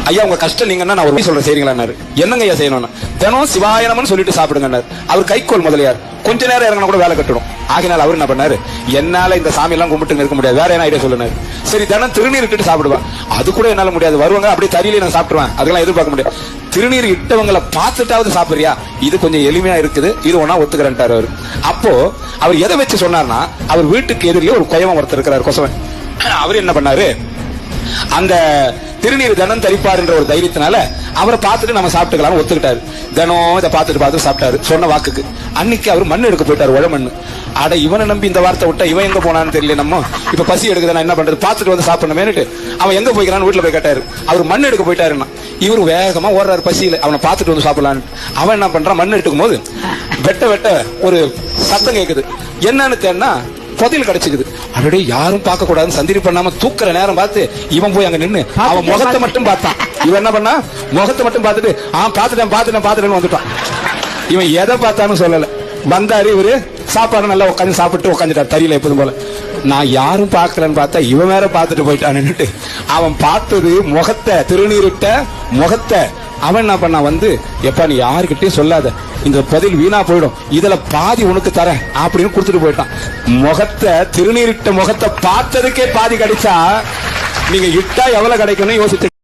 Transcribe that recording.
ஐயா உங்க கஷ்டம் நீங்கன்னா நான் ஒரு சொல்றேன் செய்றீங்களான்னாரு. என்னங்க ஐயா செய்யணும்னா தினம் சிவாயனம்னு சொல்லிட்டு சாப்பிடுங்கன்னாரு. அவர் கைக்கோள் முதலியார் கொஞ்ச நேரம் இறங்கினா கூட வேலை கட்டணும். ஆகினால் அவர் என்ன பண்ணாரு, என்னால இந்த சாமி எல்லாம் கும்பிட்டு இருக்க முடியாது, வேற என்ன ஐடியா சொல்லுனாரு. சரி தினம் திருநீர் இட்டுட்டு சாப்பிடுவேன், அது கூட என்னால முடியாது, வருவாங்க அப்படியே தறியில நான் சாப்பிடுவேன், அதெல்லாம் எதிர்பார்க்க முடியாது. திருநீர் இட்டவங்களை பார்த்துட்டாவது சாப்பிடுறியா, இது கொஞ்சம் எளிமையா இருக்குது, இது ஒன்னா ஒத்துக்கிறேன்ட்டாரு அவரு. அப்போ அவர் எதை வச்சு சொன்னார்னா, அவர் வீட்டுக்கு எதிரிலே ஒரு கொயவன் ஒருத்தர் இருக்கிறார் கொசவன். அவர் என்ன பண்ணாரு, அந்த திருநீர் தினம் தரிப்பார் என்ற ஒரு தைரியத்தினால அவரை பார்த்துட்டு நம்ம சாப்பிட்டுக்கலாம் ஒத்துக்கிட்டாரு. தினம் இதை பார்த்துட்டு சாப்பிட்டாரு சொன்ன வாக்குக்கு. அன்னைக்கு அவர் மண் எடுக்க போயிட்டாரு, உழ மண்ணு. அட இவனை நம்பி இந்த வார்த்தை விட்டா இவன் எங்க போனான்னு தெரியல, நம்ம இப்ப பசி எடுக்குது நான் என்ன பண்றது, பார்த்துட்டு வந்து சாப்பிடணுமேனுட்டு அவன் எங்க போய்க்கிறான்னு வீட்டுல போய் கேட்டாரு. அவர் மண் எடுக்க போயிட்டாருன்னா இவரு வேகமா ஓடுறாரு பசியில, அவனை பார்த்துட்டு வந்து சாப்பிடலான்னு. அவன் என்ன பண்றான், மண் எடுக்கும் போது வெட்ட வெட்ட ஒரு சத்தம் கேக்குது. என்னன்னு தேடினா புதையல் கிடைச்சிக்குது. அப்படியே யாரும் பார்க்க கூடாதுன்னு சந்திரி பண்ணாம தூக்குற நேரம் பார்த்து இவன் போய் அங்க நின்னு அவன் முகத்தை மட்டும் பார்த்தான். இவன் என்ன பண்ணா, முகத்தை மட்டும் பார்த்துட்டு பாத்துட்டேன்னு வந்துட்டான். இவன் எதை பார்த்தான்னு சொல்லல. வந்தாரு இவரு, சாப்பாடு நல்லா உட்காந்து சாப்பிட்டு உட்காந்துட்டார் தறியில எப்போதும் போல. நான் யாரும் பார்க்கலன்னு பார்த்தா இவன் வேற பார்த்துட்டு போயிட்டான்னு அவன் பார்த்தது முகத்தை, திருநீரிட்ட முகத்தை. அவன் என்ன பண்ணா வந்து, எப்பா நீ யாருக்கிட்டையும் சொல்லாத, இந்த பதில் வீணா போயிடும், இதுல பாதி உனக்கு தரேன் அப்படின்னு கொடுத்துட்டு போயிட்டான். முகத்தை, திருநீரிட்ட முகத்தை பார்த்ததுக்கே பாதி கிடைச்சா நீங்க இட்டா எவ்வளவு கிடைக்கும்னு யோசிச்சு